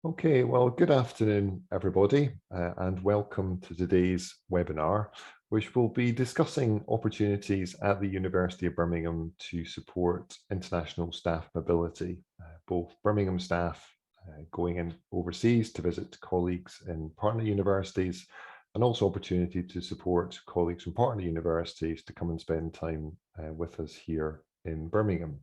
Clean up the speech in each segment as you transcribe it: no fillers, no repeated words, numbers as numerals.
Okay, well, good afternoon, everybody, and welcome to today's webinar, which will be discussing opportunities at the University of Birmingham to support international staff mobility, both Birmingham staff going in overseas to visit colleagues in partner universities, and also opportunity to support colleagues from partner universities to come and spend time with us here in Birmingham.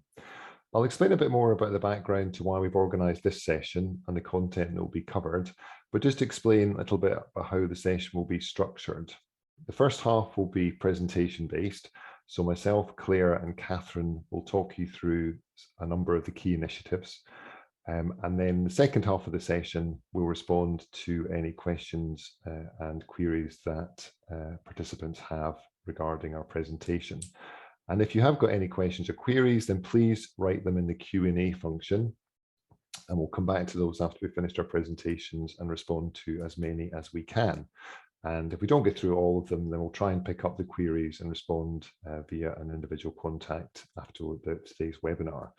I'll explain a bit more about the background to why we've organised this session and the content that will be covered, but just to explain a little bit about how the session will be structured. The first half will be presentation based, so myself, Claire and Catherine will talk you through a number of the key initiatives. And then the second half of the session will respond to any questions and queries that participants have regarding our presentation. And if you have got any questions or queries, then please write them in the Q&A function, and we'll come back to those after we've finished our presentations and respond to as many as we can. And if we don't get through all of them, then we'll try and pick up the queries and respond via an individual contact after today's webinar.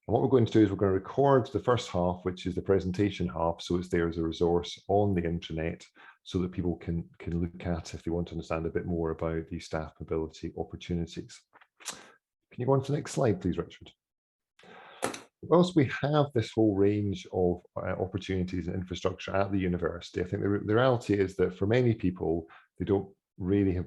And what we're going to do is we're going to record the first half, which is the presentation half, so it's there as a resource on the intranet so that people can look at if they want to understand a bit more about these staff mobility opportunities. Can you go on to the next slide, please, Richard? Whilst we have this whole range of opportunities and infrastructure at the university, I think the reality is that for many people, they don't really have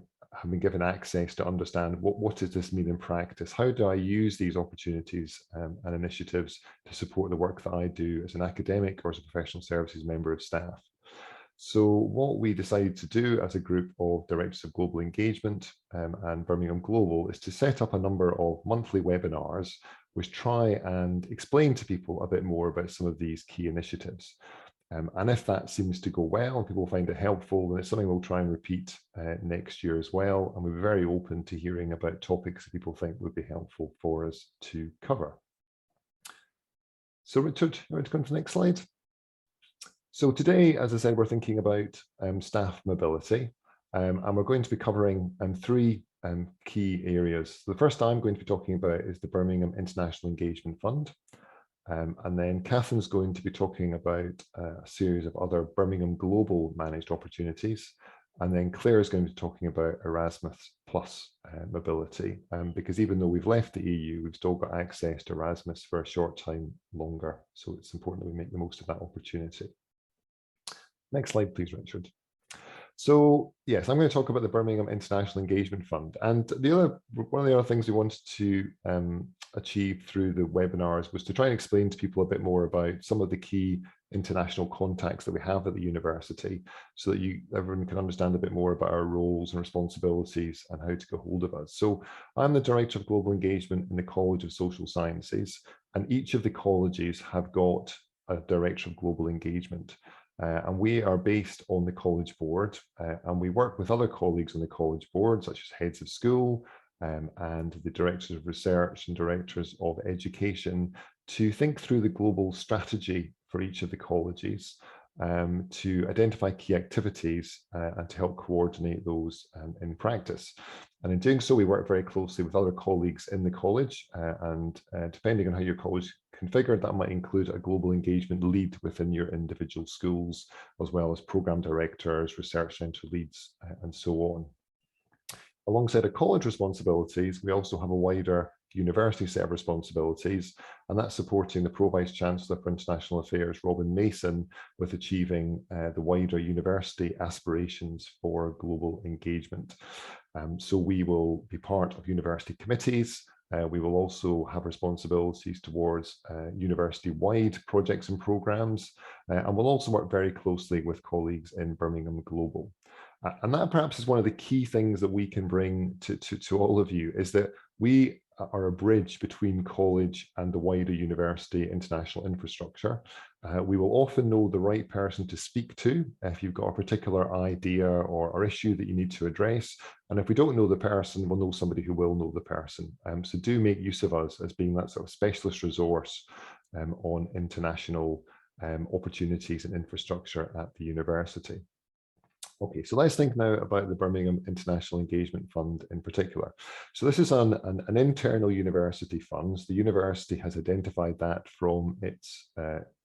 been given access to understand what does this mean in practice? How do I use these opportunities and initiatives to support the work that I do as an academic or as a professional services member of staff? So what we decided to do as a group of Directors of Global Engagement and Birmingham Global is to set up a number of monthly webinars which try and explain to people a bit more about some of these key initiatives. And if that seems to go well and people find it helpful, then it's something we'll try and repeat next year as well. And we're very open to hearing about topics that people think would be helpful for us to cover. So Richard, you want to go to the next slide? So today, as I said, we're thinking about staff mobility, and we're going to be covering three key areas. The first I'm going to be talking about is the Birmingham International Engagement Fund, and then Catherine's going to be talking about a series of other Birmingham Global managed opportunities, and then Claire is going to be talking about Erasmus Plus mobility, because even though we've left the EU, we've still got access to Erasmus for a short time longer, so it's important that we make the most of that opportunity. Next slide, please, Richard. So yes, I'm going to talk about the Birmingham International Engagement Fund. And one of the other things we wanted to achieve through the webinars was to try and explain to people a bit more about some of the key international contacts that we have at the university, so that everyone can understand a bit more about our roles and responsibilities and how to get hold of us. So I'm the Director of Global Engagement in the College of Social Sciences, and each of the colleges have got a Director of Global Engagement. And we are based on the college board, and we work with other colleagues on the college board, such as heads of school and the directors of research and directors of education, to think through the global strategy for each of the colleges, to identify key activities and to help coordinate those in practice. And in doing so, we work very closely with other colleagues in the college, and depending on how your college configured, that might include a global engagement lead within your individual schools, as well as program directors, research centre leads, and so on. Alongside our college responsibilities, we also have a wider university set of responsibilities, and that's supporting the Pro-Vice Chancellor for International Affairs, Robin Mason, with achieving the wider university aspirations for global engagement. So we will be part of university committees. We will also have responsibilities towards university-wide projects and programs, and we'll also work very closely with colleagues in Birmingham Global. And that perhaps is one of the key things that we can bring to all of you, is that we are a bridge between college and the wider university international infrastructure. We will often know the right person to speak to if you've got a particular idea or issue that you need to address. And if we don't know the person, we'll know somebody who will know the person. So do make use of us as being that sort of specialist resource on international opportunities and infrastructure at the university. Okay, so let's think now about the Birmingham International Engagement Fund in particular. So this is an internal university fund. The university has identified that from its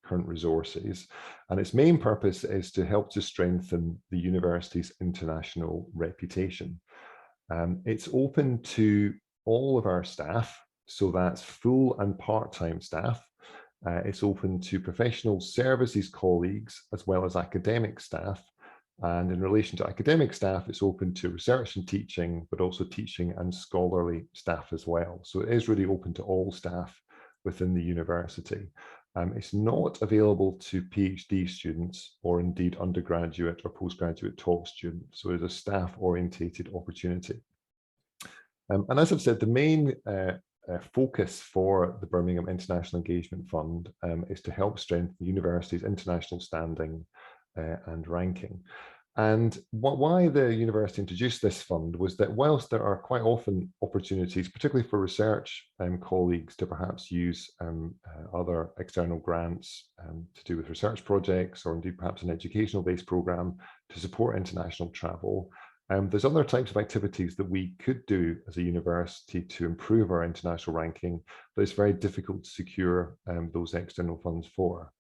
current resources. And its main purpose is to help to strengthen the university's international reputation. It's open to all of our staff, so that's full and part-time staff. It's open to professional services colleagues as well as academic staff. And in relation to academic staff, it's open to research and teaching, but also teaching and scholarly staff as well. So it is really open to all staff within the university. It's not available to PhD students or indeed undergraduate or postgraduate top students. So it's a staff-orientated opportunity. And as I've said, the main focus for the Birmingham International Engagement Fund is to help strengthen the university's international standing and ranking. And why the university introduced this fund was that whilst there are quite often opportunities, particularly for research colleagues, to perhaps use other external grants to do with research projects, or indeed perhaps an educational-based program to support international travel, there's other types of activities that we could do as a university to improve our international ranking, but it's very difficult to secure those external funds for.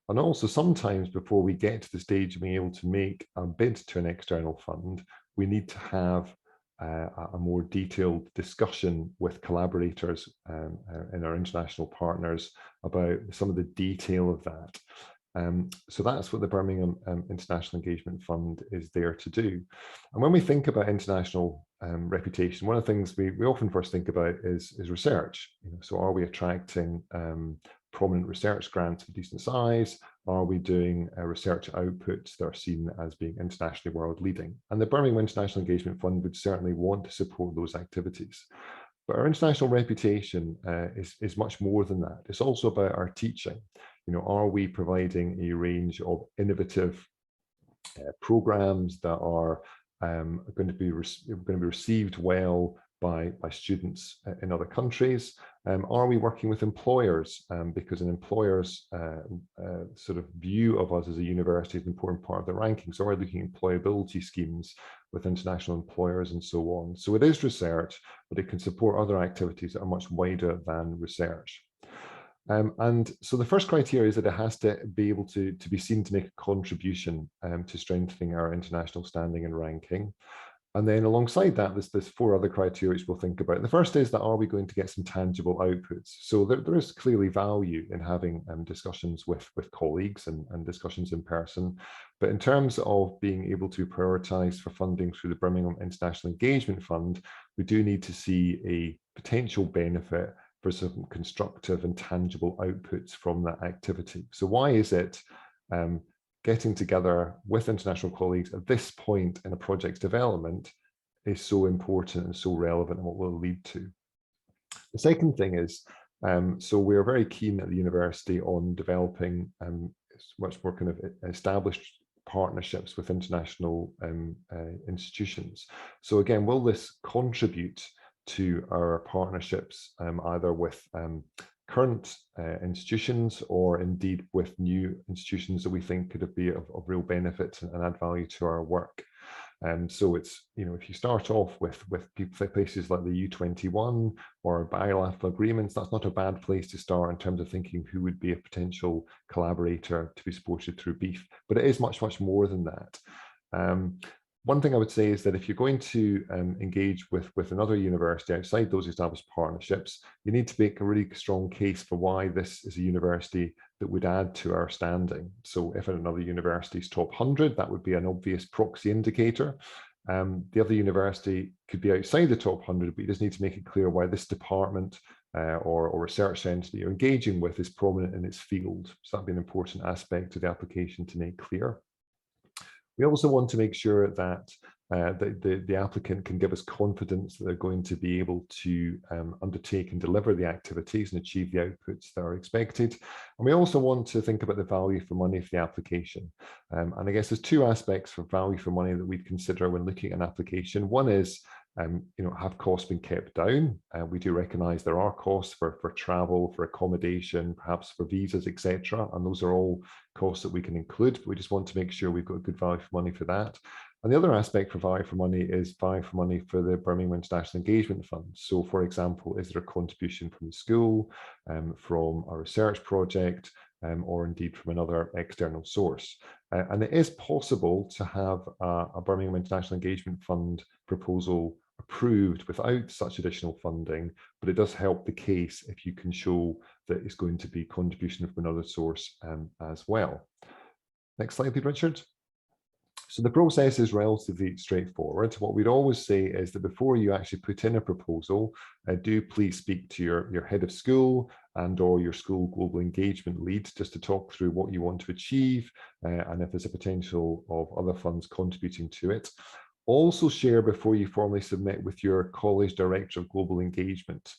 And also sometimes before we get to the stage of being able to make a bid to an external fund, we need to have a more detailed discussion with collaborators and our international partners about some of the detail of that. So that's what the Birmingham International Engagement Fund is there to do. And when we think about international reputation, one of the things we often first think about is research. So are we attracting prominent research grants of decent size? Are we doing research outputs that are seen as being internationally world leading? And the Birmingham International Engagement Fund would certainly want to support those activities. But our international reputation is much more than that. It's also about our teaching. Are we providing a range of innovative programs that are going to be received well by students in other countries? Are we working with employers? Because an employer's sort of view of us as a university is an important part of the ranking. So we're looking at employability schemes with international employers and so on. So it is research, but it can support other activities that are much wider than research. And so the first criteria is that it has to be able to be seen to make a contribution to strengthening our international standing and ranking. And then alongside that, there's four other criteria which we'll think about. The first is that, are we going to get some tangible outputs? So there is clearly value in having discussions with colleagues and discussions in person. But in terms of being able to prioritize for funding through the Birmingham International Engagement Fund, we do need to see a potential benefit for some constructive and tangible outputs from that activity. So why is it getting together with international colleagues at this point in a project's development is so important and so relevant, and what will lead to? The second thing is, so we're very keen at the university on developing much more kind of established partnerships with international institutions. So again, will this contribute to our partnerships either with current institutions or indeed with new institutions that we think could be of real benefit and add value to our work? So it's, if you start off with places like the U21 or bilateral agreements, that's not a bad place to start in terms of thinking who would be a potential collaborator to be supported through BEEF. But it is much, much more than that. One thing I would say is that if you're going to engage with another university outside those established partnerships, you need to make a really strong case for why this is a university that would add to our standing. So if another university's top 100, that would be an obvious proxy indicator. The other university could be outside the top 100, but you just need to make it clear why this department or research centre that you're engaging with is prominent in its field. So that'd be an important aspect of the application to make clear. We also want to make sure that the applicant can give us confidence that they're going to be able to undertake and deliver the activities and achieve the outputs that are expected. And we also want to think about the value for money for the application. And I guess there's two aspects for value for money that we'd consider when looking at an application. One is, have costs been kept down? We do recognise there are costs for travel, for accommodation, perhaps for visas, etc. And those are all costs that we can include, but we just want to make sure we've got good value for money for that. And the other aspect for value for money is value for money for the Birmingham International Engagement Fund. So for example, is there a contribution from the school, from a research project, or indeed from another external source. And it is possible to have a Birmingham International Engagement Fund proposal approved without such additional funding, but it does help the case if you can show that it's going to be contribution from another source as well. Next slide, please, Richard. So the process is relatively straightforward. What we'd always say is that before you actually put in a proposal, do please speak to your head of school and/or your school global engagement lead just to talk through what you want to achieve and if there's a potential of other funds contributing to it. Also share before you formally submit with your college director of global engagement.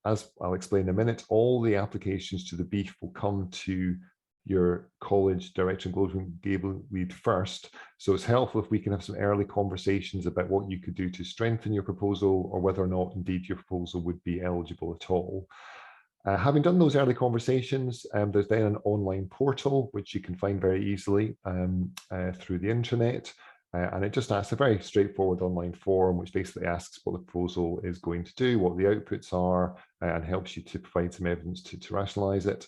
As I'll explain in a minute, all the applications to the BEEF will come to your college director and global engagement lead first. So it's helpful if we can have some early conversations about what you could do to strengthen your proposal or whether or not indeed your proposal would be eligible at all. Having done those early conversations, there's then an online portal which you can find very easily through the internet. And it just asks a very straightforward online form, which basically asks what the proposal is going to do, what the outputs are, and helps you to provide some evidence to rationalise it.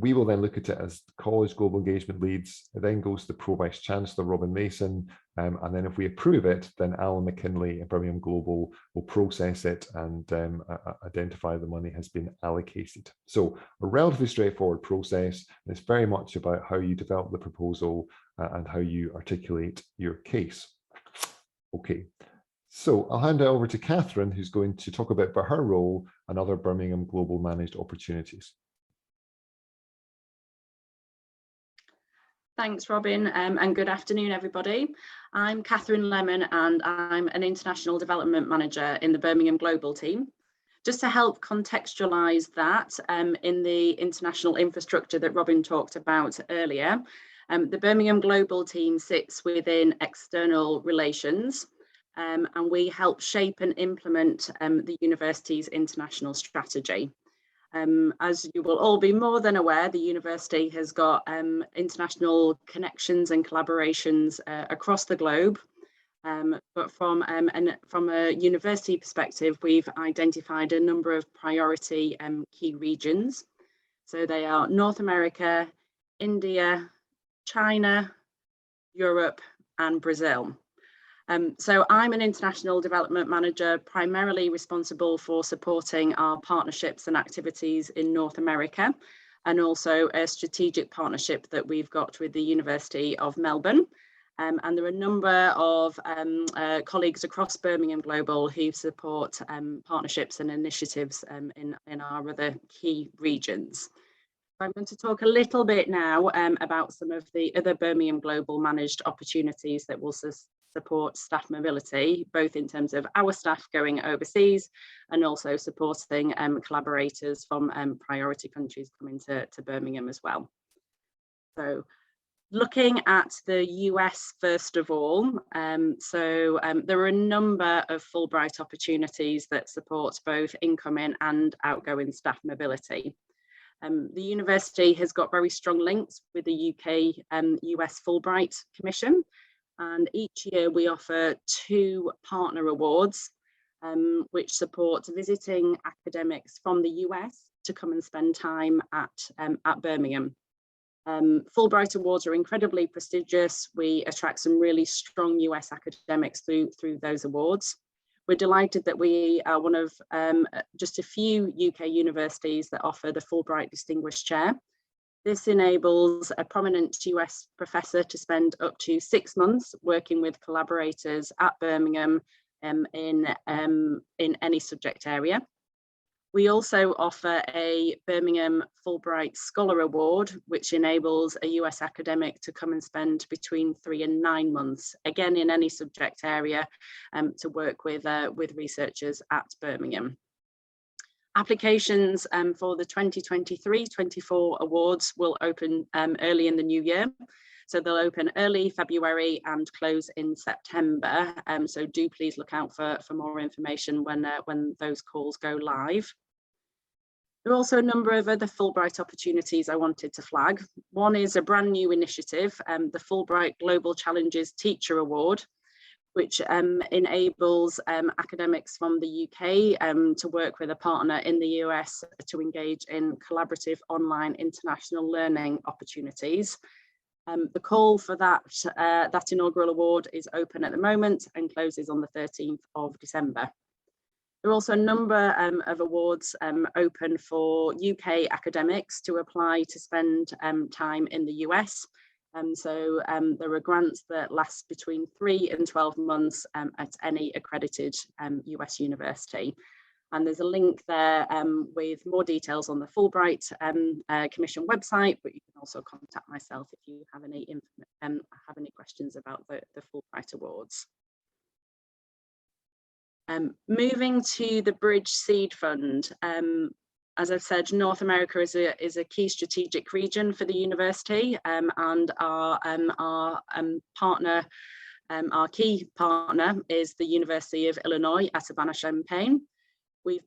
We will then look at it as college global engagement leads. It then goes to the Pro Vice Chancellor, Robin Mason, and then if we approve it, then Alan McKinley at Birmingham Global will process it and identify the money has been allocated. So a relatively straightforward process. And it's very much about how you develop the proposal and how you articulate your case. Okay, so I'll hand it over to Catherine, who's going to talk about her role and other Birmingham Global managed opportunities. Thanks, Robin, and good afternoon, everybody. I'm Catherine Lemon, and I'm an International Development Manager in the Birmingham Global team. Just to help contextualise that, in the international infrastructure that Robin talked about earlier, the Birmingham Global team sits within external relations, and we help shape and implement the university's international strategy. As you will all be more than aware, the university has got international connections and collaborations across the globe. But from a university perspective, we've identified a number of priority key regions. So they are North America, India, China, Europe, and Brazil. So I'm an International Development Manager, primarily responsible for supporting our partnerships and activities in North America, and also a strategic partnership that we've got with the University of Melbourne. And there are a number of colleagues across Birmingham Global who support partnerships and initiatives in our other key regions. I'm going to talk a little bit now about some of the other Birmingham Global managed opportunities that will support staff mobility, both in terms of our staff going overseas and also supporting collaborators from priority countries coming to Birmingham as well. So looking at the US first of all, there are a number of Fulbright opportunities that support both incoming and outgoing staff mobility. The university has got very strong links with the UK US Fulbright Commission. And each year we offer 2 partner awards, which support visiting academics from the US to come and spend time at Birmingham. Fulbright Awards are incredibly prestigious. We attract some really strong US academics through those awards. We're delighted that we are one of just a few UK universities that offer the Fulbright Distinguished Chair. This enables a prominent US professor to spend up to 6 months working with collaborators at Birmingham in any subject area. We also offer a Birmingham Fulbright Scholar Award, which enables a US academic to come and spend between 3 and 9 months, again in any subject area, to work with researchers at Birmingham. Applications for the 2023-24 awards will open early in the new year. So they'll open early February and close in September. So do please look out for more information when those calls go live. There are also a number of other Fulbright opportunities I wanted to flag. One is a brand new initiative, the Fulbright Global Challenges Teacher Award, which enables academics from the UK to work with a partner in the US to engage in collaborative online international learning opportunities. The call for that inaugural award is open at the moment and closes on the 13th of December. There are also a number of awards open for UK academics to apply to spend time in the US. So there are grants that last between 3 and 12 months at any accredited US university. And there's a link there with more details on the Fulbright Commission website, but you can also contact myself if you have any questions about the Fulbright Awards. Moving to the Bridge Seed Fund, as I've said, North America is a key strategic region for the university, and our key partner is the University of Illinois at Urbana-Champaign. We've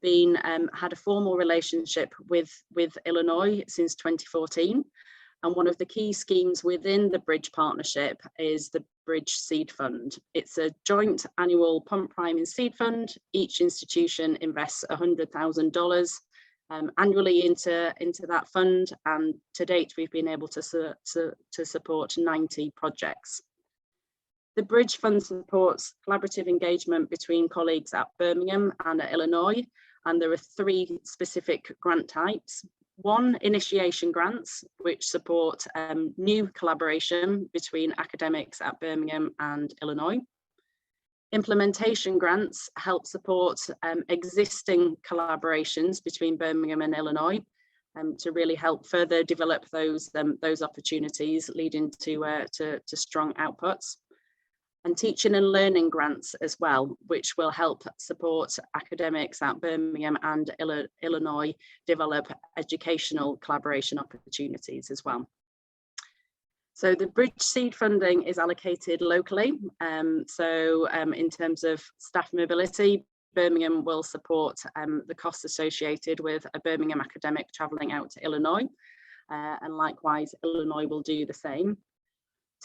had a formal relationship with Illinois since 2014, and one of the key schemes within the Bridge Partnership is the Bridge Seed Fund. It's a joint annual pump priming seed fund. Each institution invests $100,000 annually into that fund, and to date we've been able to support 90 projects. The Bridge Fund supports collaborative engagement between colleagues at Birmingham and at Illinois, and there are 3 specific grant types. 1, initiation grants, which support new collaboration between academics at Birmingham and Illinois. Implementation grants help support existing collaborations between Birmingham and Illinois to really help further develop those opportunities, leading to strong outputs. And teaching and learning grants as well, which will help support academics at Birmingham and Illinois develop educational collaboration opportunities as well. So the Bridge Seed funding is allocated locally. In terms of staff mobility, Birmingham will support the costs associated with a Birmingham academic travelling out to Illinois, and likewise Illinois will do the same.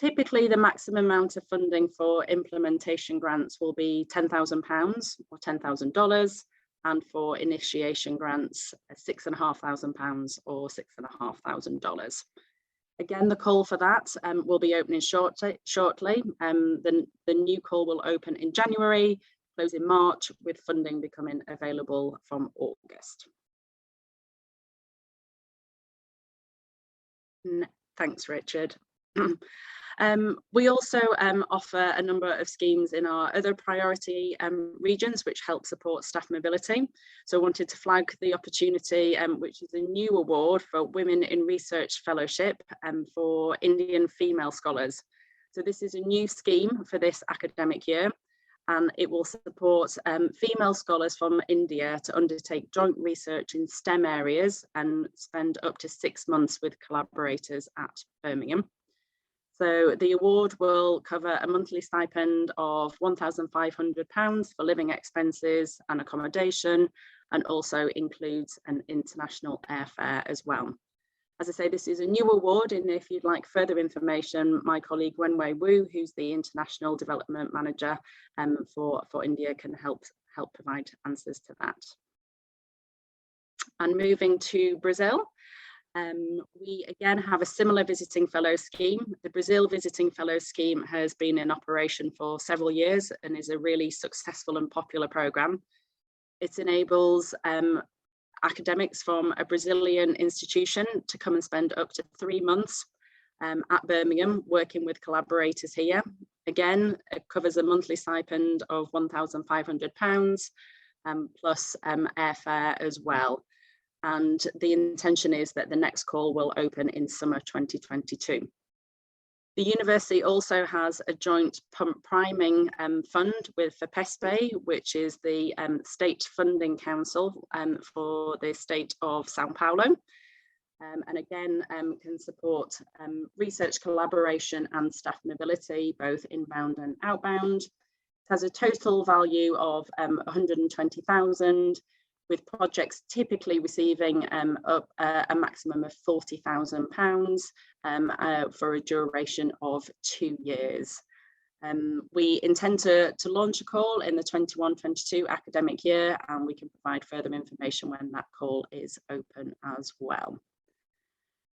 Typically, the maximum amount of funding for implementation grants will be £10,000 or $10,000, and for initiation grants, £6,500 or $6,500. Again, the call for that will be opening shortly. The new call will open in January, close in March, with funding becoming available from August. Thanks, Richard. We also offer a number of schemes in our other priority regions, which help support staff mobility. So I wanted to flag the opportunity, which is a new award for Women in Research Fellowship for Indian female scholars. So this is a new scheme for this academic year, and it will support female scholars from India to undertake joint research in STEM areas and spend up to 6 months with collaborators at Birmingham. So the award will cover a monthly stipend of £1,500 for living expenses and accommodation, and also includes an international airfare as well. As I say, this is a new award, and if you'd like further information, my colleague Wenwei Wu, who's the International Development Manager for India, can help provide answers to that. And moving to Brazil. We again have a similar visiting fellow scheme. The Brazil Visiting Fellow Scheme has been in operation for several years and is a really successful and popular program. It enables academics from a Brazilian institution to come and spend up to 3 months at Birmingham working with collaborators here. Again, it covers a monthly stipend of £1,500 plus airfare as well. And the intention is that the next call will open in summer 2022. The university also has a joint pump priming fund with FAPESP, which is the state funding council for the state of Sao Paulo. And again, can support research collaboration and staff mobility, both inbound and outbound. It has a total value of 120,000, with projects typically receiving up a maximum of £40,000 for a duration of 2 years. We intend to launch a call in the 21-22 academic year, and we can provide further information when that call is open as well.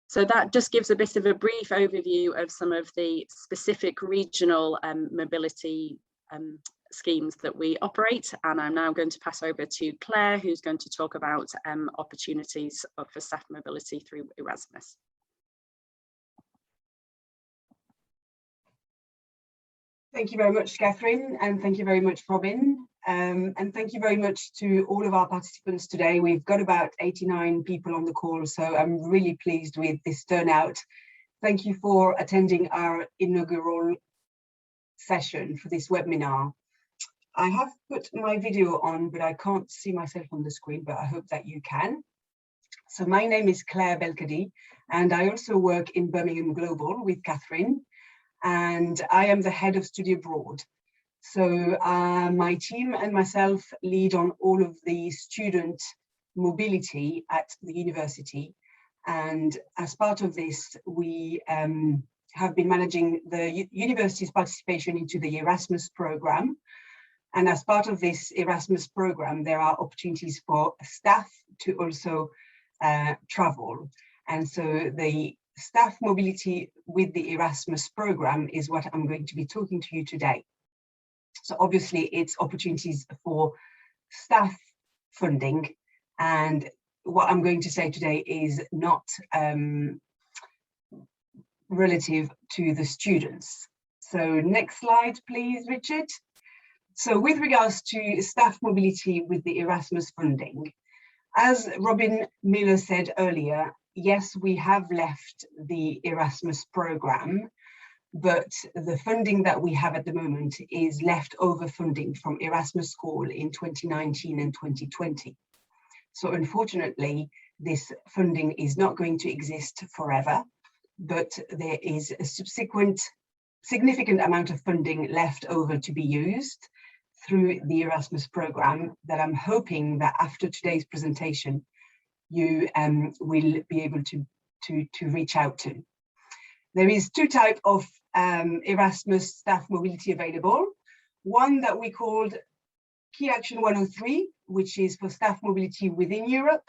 So that just gives a bit of a brief overview of some of the specific regional mobility schemes that we operate. And I'm now going to pass over to Claire, who's going to talk about opportunities for staff mobility through Erasmus. Thank you very much, Catherine, and thank you very much, Robin. And thank you very much to all of our participants today. We've got about 89 people on the call, so I'm really pleased with this turnout. Thank you for attending our inaugural session for this webinar. I have put my video on, but I can't see myself on the screen, but I hope that you can. So my name is Claire Belkadi, and I also work in Birmingham Global with Catherine, and I am the head of Study Abroad. So my team and myself lead on all of the student mobility at the university. And as part of this, we have been managing the university's participation into the Erasmus program. And as part of this Erasmus program, there are opportunities for staff to also travel. And so the staff mobility with the Erasmus program is what I'm going to be talking to you today. So obviously it's opportunities for staff funding, and what I'm going to say today is not relative to the students. So next slide, please, Richard. So with regards to staff mobility with the Erasmus funding, as Robin Miller said earlier, yes, we have left the Erasmus program, but the funding that we have at the moment is leftover funding from Erasmus School in 2019 and 2020. So unfortunately, this funding is not going to exist forever, but there is a subsequent significant amount of funding left over to be used through the Erasmus program that I'm hoping that after today's presentation, you will be able to reach out to. There is two types of Erasmus staff mobility available. One that we called Key Action 103, which is for staff mobility within Europe.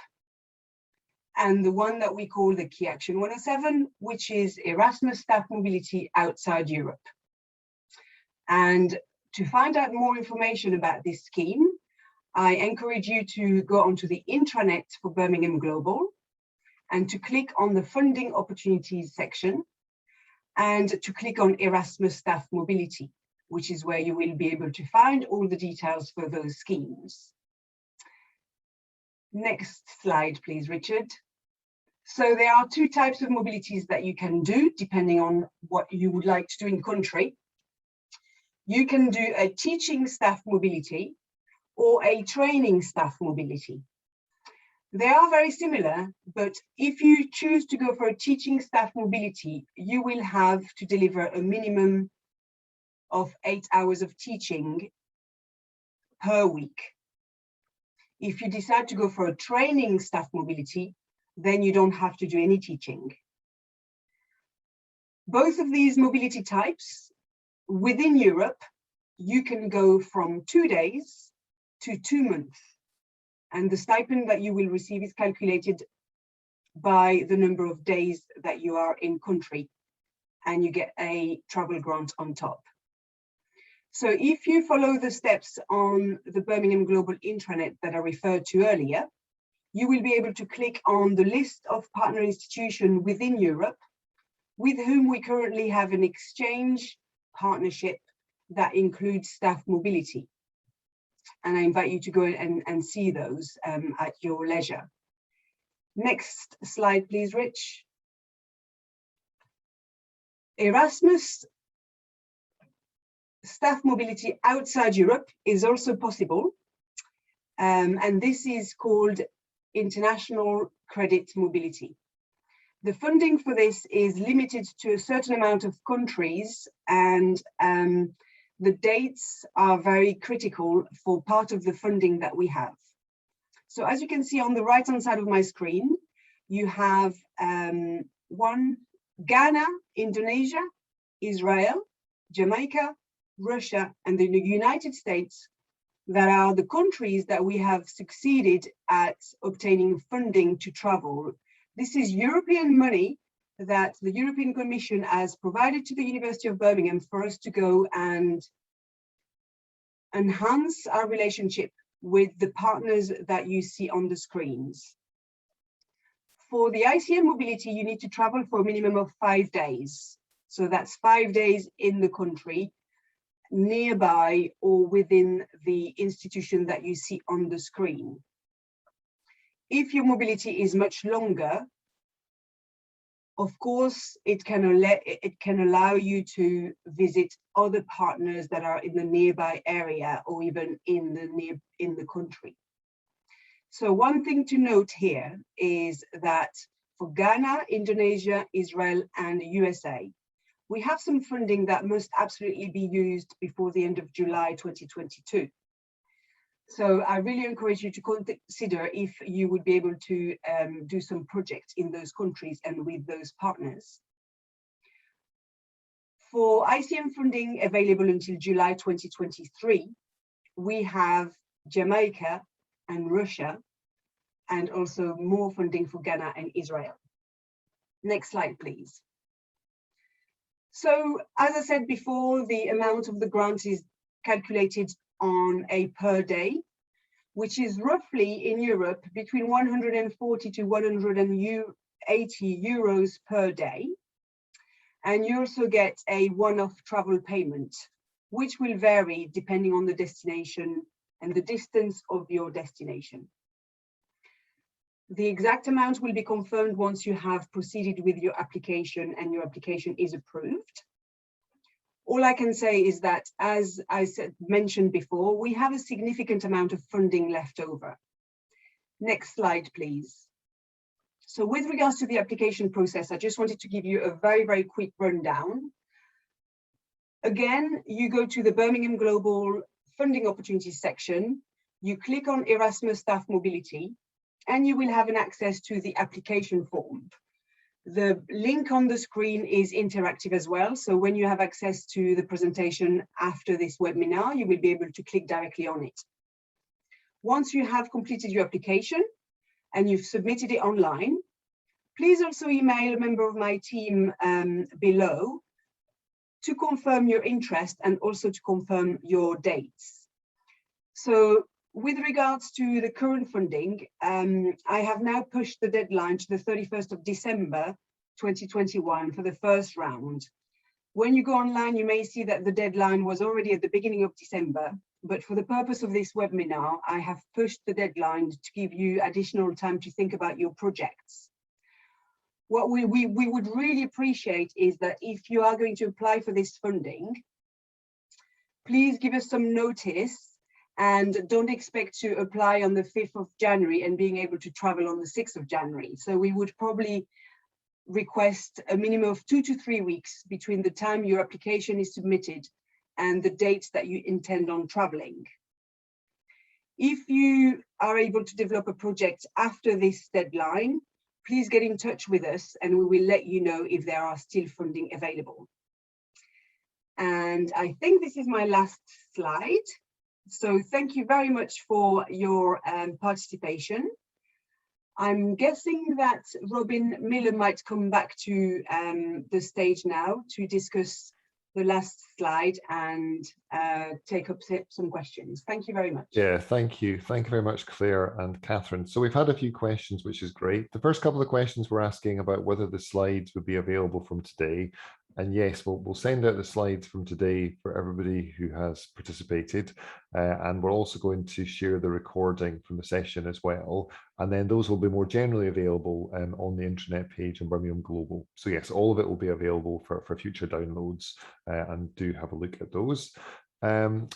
And the one that we call the Key Action 107, which is Erasmus staff mobility outside Europe. And to find out more information about this scheme, I encourage you to go onto the intranet for Birmingham Global and to click on the funding opportunities section and to click on Erasmus staff mobility, which is where you will be able to find all the details for those schemes. Next slide, please, Richard. So there are two types of mobilities that you can do depending on what you would like to do in country. You can do a teaching staff mobility or a training staff mobility. They are very similar, but if you choose to go for a teaching staff mobility, you will have to deliver a minimum of 8 hours of teaching per week. If you decide to go for a training staff mobility, then you don't have to do any teaching. Both of these mobility types within Europe, you can go from 2 days to 2 months. And the stipend that you will receive is calculated by the number of days that you are in country, and you get a travel grant on top. So if you follow the steps on the Birmingham Global intranet that I referred to earlier, you will be able to click on the list of partner institutions within Europe with whom we currently have an exchange partnership that includes staff mobility. And I invite you to go and see those at your leisure. Next slide, please, Rich. Erasmus staff mobility outside Europe is also possible. And this is called international credit mobility. The funding for this is limited to a certain amount of countries, and the dates are very critical for part of the funding that we have. So as you can see on the right hand side of my screen, you have Ghana, Indonesia, Israel, Jamaica, Russia, and the United States that are the countries that we have succeeded at obtaining funding to travel. This is European money that the European Commission has provided to the University of Birmingham for us to go and enhance our relationship with the partners that you see on the screens. For the ICM mobility, you need to travel for a minimum of 5 days. So that's 5 days in the country, nearby or within the institution that you see on the screen. If your mobility is much longer, of course, it can allow you to visit other partners that are in the nearby area or even in the country. So one thing to note here is that for Ghana, Indonesia, Israel, and USA, we have some funding that must absolutely be used before the end of July 2022. So I really encourage you to consider if you would be able to do some projects in those countries and with those partners. For ICM funding available until July 2023, we have Jamaica and Russia, and also more funding for Ghana and Israel. Next slide, please. So, as I said before, the amount of the grant is calculated on a per day, which is roughly in Europe between 140 to 180 euros per day. And you also get a one-off travel payment, which will vary depending on the destination and the distance of your destination. The exact amount will be confirmed once you have proceeded with your application and your application is approved. All I can say is that, as I mentioned before, we have a significant amount of funding left over. Next slide, please. So with regards to the application process, I just wanted to give you a very, very quick rundown. Again, you go to the Birmingham Global Funding Opportunities section, you click on Erasmus Staff Mobility, and you will have an access to the application form. The link on the screen is interactive as well. So when you have access to the presentation after this webinar, you will be able to click directly on it. Once you have completed your application and you've submitted it online, please also email a member of my team below to confirm your interest and also to confirm your dates. So with regards to the current funding, I have now pushed the deadline to the 31st of December 2021 for the first round. When you go online, you may see that the deadline was already at the beginning of December, but for the purpose of this webinar, I have pushed the deadline to give you additional time to think about your projects. What we would really appreciate is that if you are going to apply for this funding, please give us some notice and don't expect to apply on the 5th of January and being able to travel on the 6th of January. So we would probably request a minimum of 2 to 3 weeks between the time your application is submitted and the dates that you intend on traveling. If you are able to develop a project after this deadline, please get in touch with us and we will let you know if there are still funding available. And I think this is my last slide. So thank you very much for your participation. I'm guessing that Robin Miller might come back to the stage now to discuss the last slide and take up some questions. Thank you very much. Yeah, thank you. Thank you very much, Claire and Catherine. So we've had a few questions, which is great. The first couple of questions were asking about whether the slides would be available from today. And yes, we'll send out the slides from today for everybody who has participated. And we're also going to share the recording from the session as well. And then those will be more generally available on the intranet page on Birmingham Global. So yes, all of it will be available for future downloads, and do have a look at those.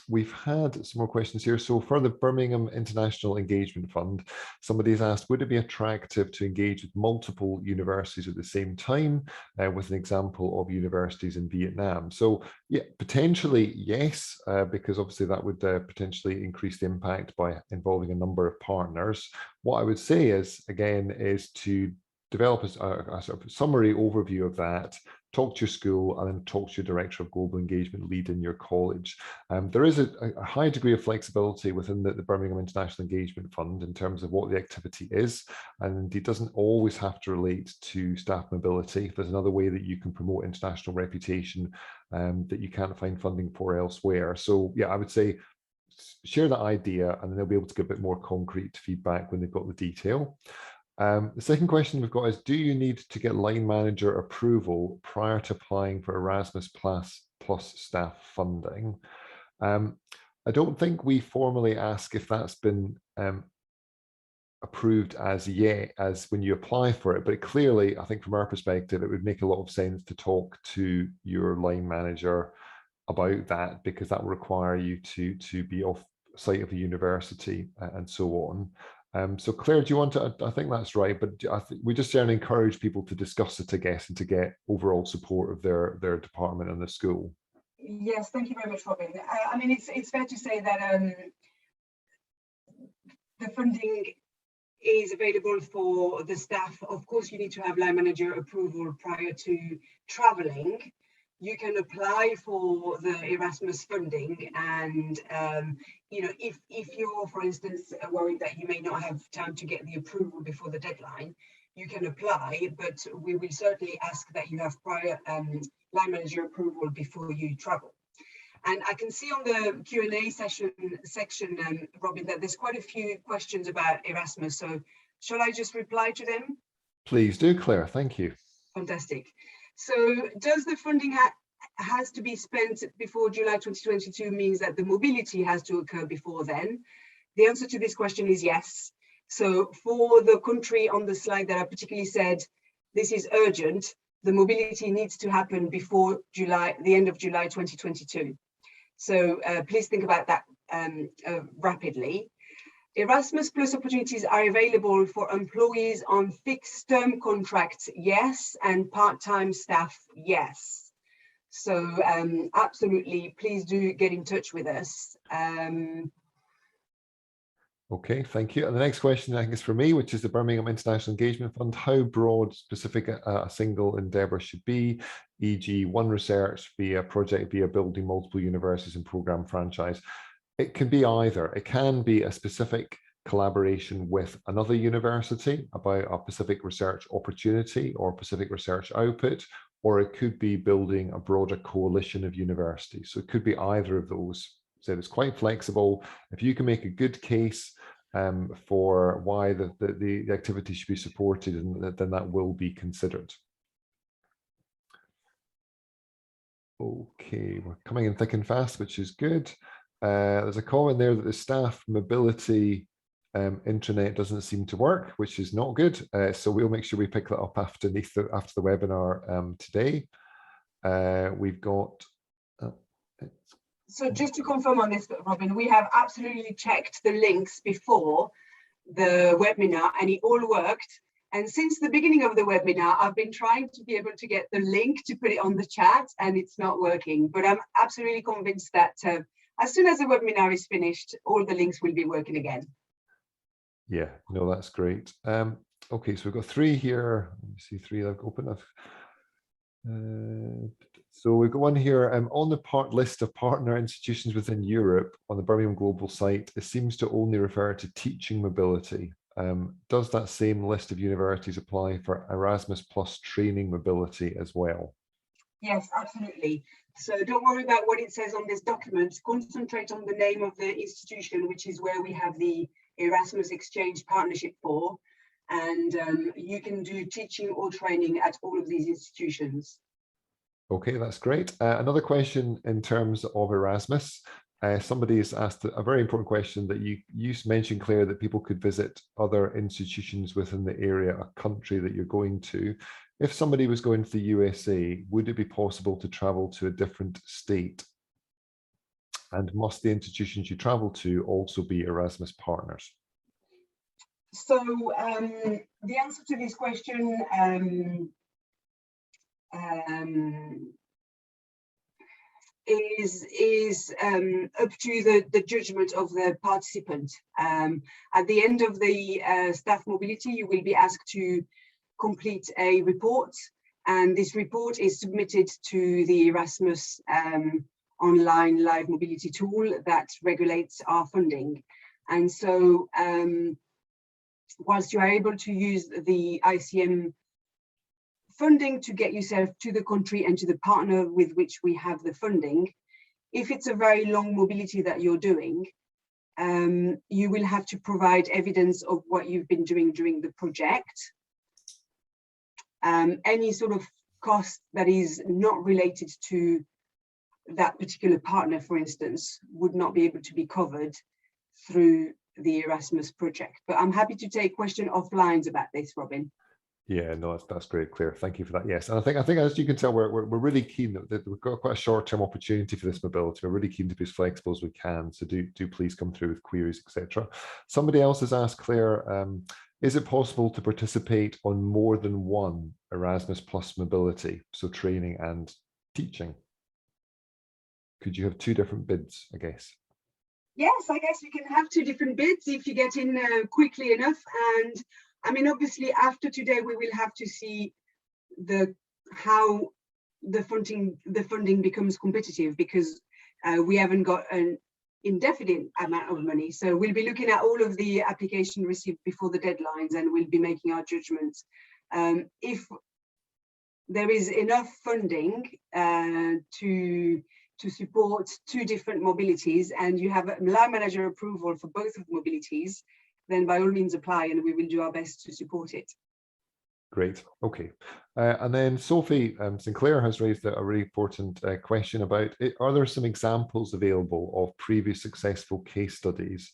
We've had some more questions here. So for the Birmingham International Engagement Fund, somebody's asked, would it be attractive to engage with multiple universities at the same time, with an example of universities in Vietnam? So yeah, potentially yes, because obviously that would potentially increase the impact by involving a number of partners. What I would say is, again, is to develop a sort of summary overview of that, talk to your school, and then talk to your Director of Global Engagement lead in your college. There is a high degree of flexibility within the Birmingham International Engagement Fund in terms of what the activity is, and it doesn't always have to relate to staff mobility. There's another way that you can promote international reputation that you can't find funding for elsewhere. So yeah, I would say share that idea, and then they'll be able to give a bit more concrete feedback when they've got the detail. The second question we've got is, do you need to get line manager approval prior to applying for Erasmus Plus staff funding? I don't think we formally ask if that's been approved as yet, as when you apply for it, but clearly, I think from our perspective, it would make a lot of sense to talk to your line manager about that, because that will require you to be off site of the university and so on. So Claire, do you want to, I think that's right, but I think we just certainly encourage people to discuss it, I guess, and to get overall support of their department and the school. Yes, thank you very much, Robin. I mean, it's fair to say that the funding is available for the staff. Of course, you need to have line manager approval prior to traveling. You can apply for the Erasmus funding, and you know, if you're, for instance, worried that you may not have time to get the approval before the deadline, you can apply, but we will certainly ask that you have prior line manager approval before you travel. And I can see on the Q&A section, Robin, that there's quite a few questions about Erasmus. So shall I just reply to them? Please do, Claire. Thank you. Fantastic. So does the funding has to be spent before July 2022 means that the mobility has to occur before then? The answer to this question is yes. So for the country on the slide that I particularly said, this is urgent, the mobility needs to happen before July, the end of July 2022. So please think about that rapidly. Erasmus Plus opportunities are available for employees on fixed term contracts, yes, and part-time staff, yes. So absolutely, please do get in touch with us. Okay, thank you. And the next question, I think, is for me, which is the Birmingham International Engagement Fund. How broad specific a single endeavour should be, e.g. one research via project via building multiple universities and programme franchise? It can be either. It can be a specific collaboration with another university about a specific research opportunity or specific research output, or it could be building a broader coalition of universities. So it could be either of those. So it's quite flexible. If you can make a good case for why the activity should be supported, and then that will be considered. Okay, we're coming in thick and fast, which is good. There's a comment there that the staff mobility intranet doesn't seem to work, which is not good. So we'll make sure we pick that up after the webinar today. We've got. So just to confirm on this, Robin, we have absolutely checked the links before the webinar and it all worked. And since the beginning of the webinar, I've been trying to be able to get the link to put it on the chat and it's not working. But I'm absolutely convinced that as soon as the webinar is finished, all the links will be working again. Yeah, no, that's great. Okay, so we've got three here. Let me see, three I've opened. So we've got one here on the list of partner institutions within Europe on the Birmingham Global site. It seems to only refer to teaching mobility. Does that same list of universities apply for Erasmus Plus training mobility as well? Yes, absolutely. So don't worry about what it says on this document. Concentrate on the name of the institution, which is where we have the Erasmus Exchange Partnership for. And you can do teaching or training at all of these institutions. Okay, that's great. Another question in terms of Erasmus. Somebody's asked a very important question that you mentioned, Claire, that people could visit other institutions within the area, a country that you're going to. If somebody was going to the USA, would it be possible to travel to a different state? And must the institutions you travel to also be Erasmus partners? So the answer to this question is up to the judgment of the participant. At the end of the staff mobility, you will be asked to complete a report, and this report is submitted to the Erasmus online live mobility tool that regulates our funding. And so whilst you are able to use the ICM funding to get yourself to the country and to the partner with which we have the funding, if it's a very long mobility that you're doing, you will have to provide evidence of what you've been doing during the project. Any sort of cost that is not related to that particular partner, for instance, would not be able to be covered through the Erasmus project. But I'm happy to take questions offline about this, Robin. Yeah, no, that's great, Claire. Thank you for that. Yes, and I think as you can tell, we're really keen that we've got quite a short-term opportunity for this mobility. We're really keen to be as flexible as we can. So do please come through with queries, etc. Somebody else has asked, Claire, is it possible to participate on more than one Erasmus Plus mobility, so training and teaching? Could you have two different bids, I guess? Yes, I guess you can have two different bids if you get in quickly enough. And I mean, obviously, after today, we will have to see how the funding becomes competitive, because we haven't got an indefinite amount of money. So we'll be looking at all of the applications received before the deadlines, and we'll be making our judgments. If there is enough funding to support two different mobilities, and you have a line manager approval for both of the mobilities, then by all means apply, and we will do our best to support it. Great. Okay. And then Sophie Sinclair has raised a really important question about it. Are there some examples available of previous successful case studies,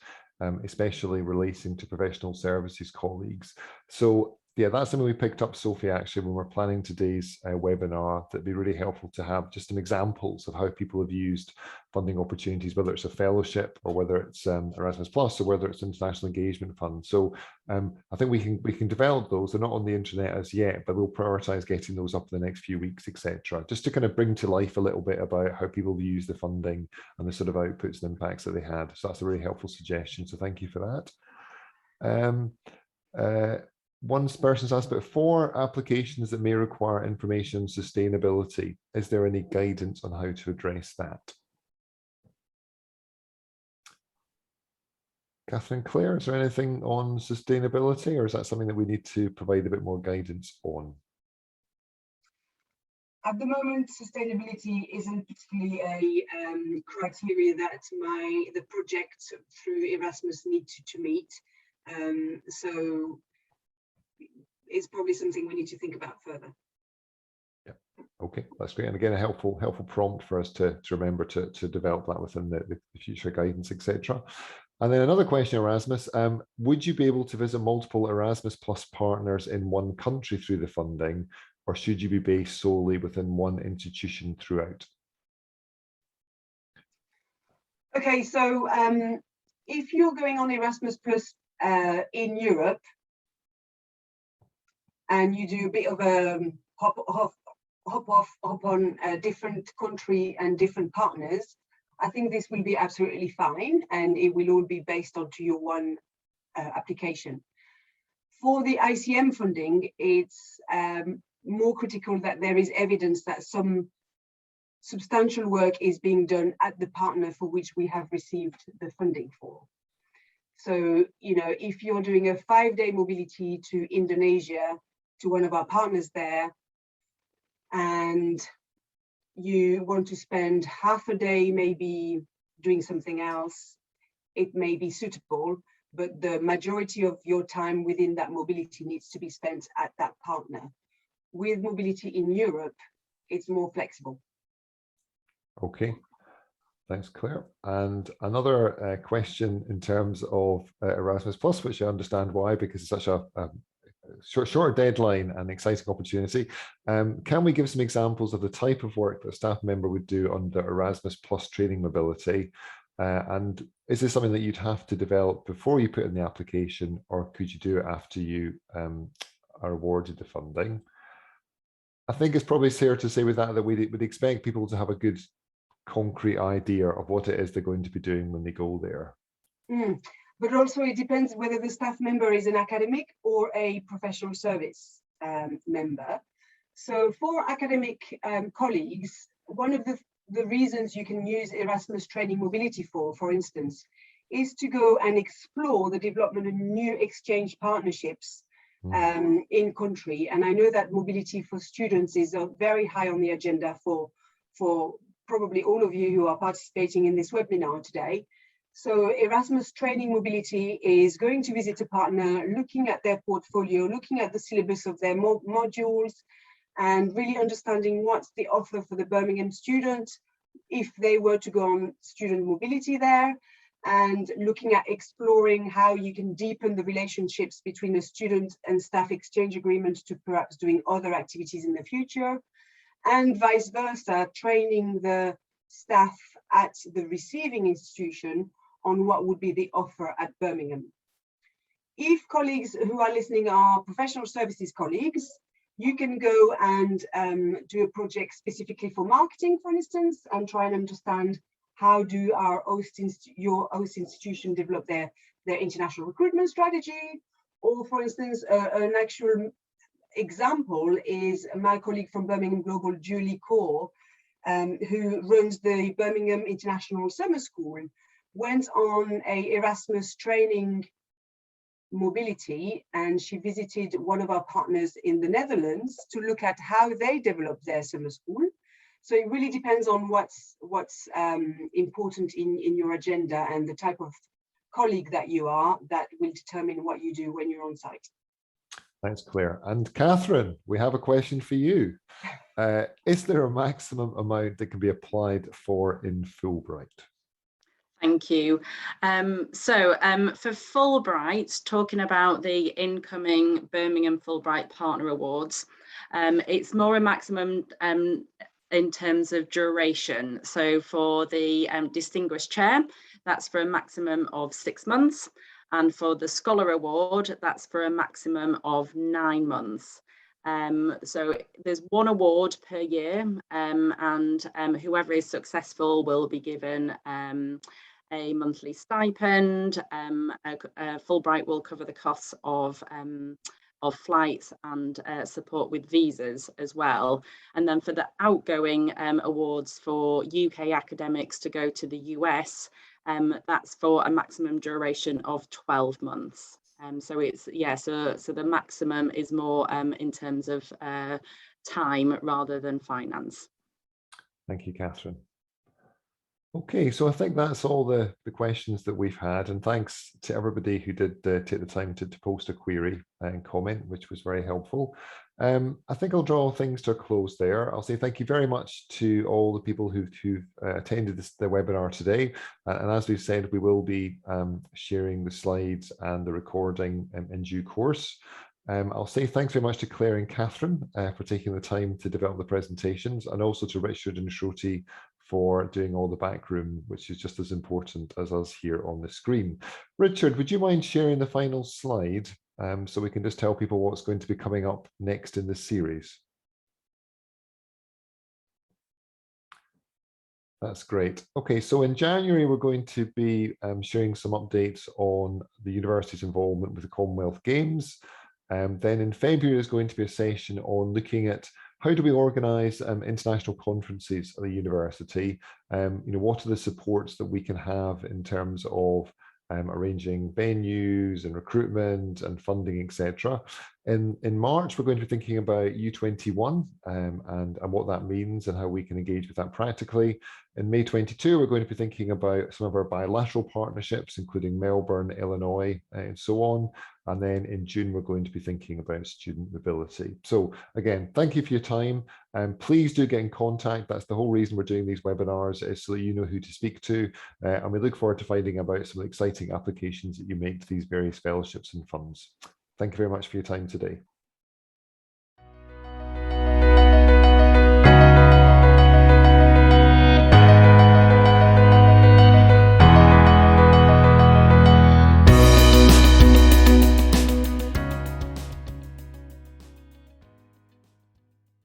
especially relating to professional services colleagues? So yeah, that's something we picked up, Sophie, actually, when we're planning today's webinar. That'd be really helpful to have just some examples of how people have used funding opportunities, whether it's a fellowship or whether it's Erasmus Plus or whether it's International Engagement Fund. So I think we can develop those. They're not on the internet as yet, but we'll prioritize getting those up in the next few weeks, etc. Just to kind of bring to life a little bit about how people use the funding and the sort of outputs and impacts that they had. So that's a really helpful suggestion. So thank you for that. One person's asked about 4 applications that may require information on sustainability. Is there any guidance on how to address that? Catherine, Claire, is there anything on sustainability, or is that something that we need to provide a bit more guidance on? At the moment, sustainability isn't particularly a criteria that the project through Erasmus need to meet. So it's probably something we need to think about further. Yeah. Okay, that's great. And again, a helpful prompt for us to remember to develop that within the future guidance, etc. And then another question, Erasmus, would you be able to visit multiple Erasmus Plus partners in one country through the funding, or should you be based solely within one institution throughout? Okay, so if you're going on Erasmus Plus in Europe, and you do a bit of a hop on a different country and different partners, I think this will be absolutely fine, and it will all be based onto your one application. For the ICM funding, it's more critical that there is evidence that some substantial work is being done at the partner for which we have received the funding for. So, you know, if you're doing a 5-day mobility to Indonesia, to one of our partners there, and you want to spend half a day maybe doing something else, it may be suitable, but the majority of your time within that mobility needs to be spent at that partner. With mobility in Europe, it's more flexible. Okay. Thanks, Claire. And another question in terms of Erasmus Plus, which I understand why, because it's such a short deadline and exciting opportunity. Can we give some examples of the type of work that a staff member would do under Erasmus Plus training mobility? And is this something that you'd have to develop before you put in the application, or could you do it after you are awarded the funding? I think it's probably fair to say with that we'd expect people to have a good concrete idea of what it is they're going to be doing when they go there. But also it depends whether the staff member is an academic or a professional service member. So for academic colleagues, one of the reasons you can use Erasmus Training Mobility for instance, is to go and explore the development of new exchange partnerships in country. And I know that mobility for students is very high on the agenda for probably all of you who are participating in this webinar today. So Erasmus Training Mobility is going to visit a partner, looking at their portfolio, looking at the syllabus of their modules, and really understanding what's the offer for the Birmingham student if they were to go on student mobility there, and looking at exploring how you can deepen the relationships between a student and staff exchange agreement to perhaps doing other activities in the future, and vice versa, training the staff at the receiving institution on what would be the offer at Birmingham. If colleagues who are listening are professional services colleagues, you can go and do a project specifically for marketing, for instance, and try and understand how do your host institution develop their international recruitment strategy. Or for instance, an actual example is my colleague from Birmingham Global, Julie Core, who runs the Birmingham International Summer School, went on a Erasmus training mobility, and she visited one of our partners in the Netherlands to look at how they develop their summer school. So it really depends on what's important in your agenda and the type of colleague that you are, that will determine what you do when you're on site. Thanks, Claire. And Catherine, we have a question for you. Is there a maximum amount that can be applied for in Fulbright? Thank you. For Fulbright, talking about the incoming Birmingham Fulbright Partner Awards, it's more a maximum in terms of duration. So for the Distinguished Chair, that's for a maximum of 6 months. And for the Scholar Award, that's for a maximum of 9 months. So there's one award per year, and whoever is successful will be given a monthly stipend. Fulbright will cover the costs of flights and support with visas as well. And then for the outgoing awards for UK academics to go to the US, that's for a maximum duration of 12 months. So it's, so the maximum is more in terms of time rather than finance. Thank you, Catherine. Okay, so I think that's all the questions that we've had, and thanks to everybody who did take the time to post a query and comment, which was very helpful. I think I'll draw things to a close there. I'll say thank you very much to all the people who've attended the webinar today. And as we've said, we will be sharing the slides and the recording in due course. I'll say thanks very much to Claire and Catherine for taking the time to develop the presentations, and also to Richard and Shruti for doing all the backroom, which is just as important as us here on the screen. Richard, would you mind sharing the final slide so we can just tell people what's going to be coming up next in this series? That's great. Okay, so in January, we're going to be sharing some updates on the university's involvement with the Commonwealth Games. Then in February, there's going to be a session on looking at how do we organise international conferences at the university? What are the supports that we can have in terms of arranging venues and recruitment and funding, etc. In March, we're going to be thinking about U21 and what that means and how we can engage with that practically. In May 22, we're going to be thinking about some of our bilateral partnerships, including Melbourne, Illinois, and so on. And then in June, we're going to be thinking about student mobility. So again, thank you for your time. Please do get in contact. That's the whole reason we're doing these webinars, is so that you know who to speak to. And we look forward to finding about some exciting applications that you make to these various fellowships and funds. Thank you very much for your time today.